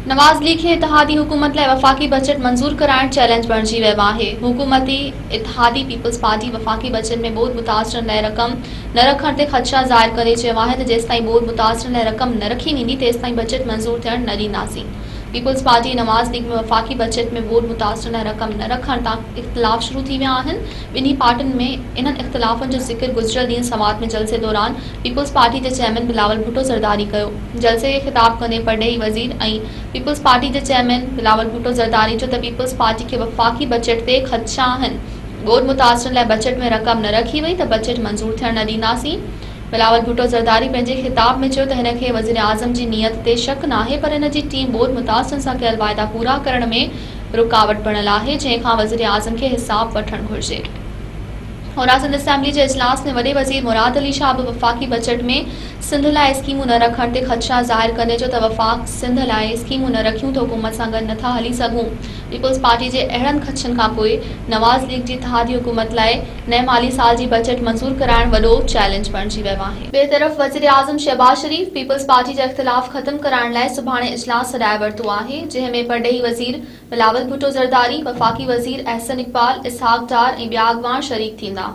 नवाज़ league खे इतिहादी हुकूमत लाइ वफ़ाक़ी बजट मंज़ूर कराइण चैलेंज बणिजी वियो आहे। हुकूमती इतिहादी पीपल्स पार्टी वफ़ाक़ी बजट में ॿोॾि मुतासिरनि लाइ रक़म न रखण ते ख़दशा ज़ाहिर करे चयो आहे त जेसिताईं ॿोॾि मुतासिरनि लाइ रक़म न रखी वेंदी तेसिताईं बजट मंज़ूर थियण न ॾींदासीं। पीपल्स पार्टी नवाज़ लीग में वफ़ाक़ी बजट में ॿोॾि मुतासिरनि लाइ रक़म न रखण तां इख़्तिलाफ़ शुरू थी विया आहिनि। ॿिन्ही पार्टियुनि में इन्हनि इख़्तिलाफ़नि जो ज़िक्र गुज़िरियल ॾींहुं समात में जलसे दौरान पीपल्स पार्टी जे चेयरमैन बिलावल भुट्टो ज़रदारी कयो। जलसे खे ख़िताब कंदे परॾेही वज़ीर ऐं पीपल्स पार्टी जे चेयरमैन बिलावल भुट्टो ज़रदारी चयो त पीपल्स पार्टी खे वफ़ाक़ी बजट ते ख़दशा आहिनि। ॿोॾि मुतासिरनि लाइ बजट में रक़म न रखी वई त बजट मंज़ूर थियण न ॾींदासीं। बिलावल भुट्टो ज़रदारी पंहिंजे ख़िताब में चयो त हिन खे वज़ीर आज़म जी नियत ते शक नाहे पर हिन जी टीम ॿोॾि मुतासिरनि सां कयल वाइदा पूरा करण में रुकावट बणियल आहे, जंहिंखां वज़ीर आज़म खे हिसाब वठणु घुरिजे। होरा सिंध असेंबली जे इजलास में वॾे वज़ीर मुराद अली शाह बि वफ़ाक़ी बजट में सिंध लाइ स्कीमूं न रखण ते ख़दशा ज़ाहिर कंदे चयो त वफ़ाक़ सिंध लाइ स्कीमूं न रखियूं त हुकूमत सां गॾु नथा हली सघूं। पीपल्स पार्टी जे अहिड़नि ख़दशनि खां पोइ नवाज़ लीग जी इतिहादी हुकूमत लाइ नए माली साल जी बजट मंज़ूर कराइण वॾो चैलेंज बणिजी वियो आहे। ॿिए तरफ़ वज़ीर आज़म शहबाज शरीफ़ पीपल्स पार्टी जा इख़्तिलाफ़ ख़त्म कराइण लाइ सुभाणे इजलास सॾाए वरितो आहे, जंहिं में परॾेही वज़ीर बिलावल भुट्टो ज़रदारी, वफ़ाक़ी वज़ीर अहसन इक़बाल, इसहाक़ डार ऐं ॿिया अॻवान शरीक थींदा।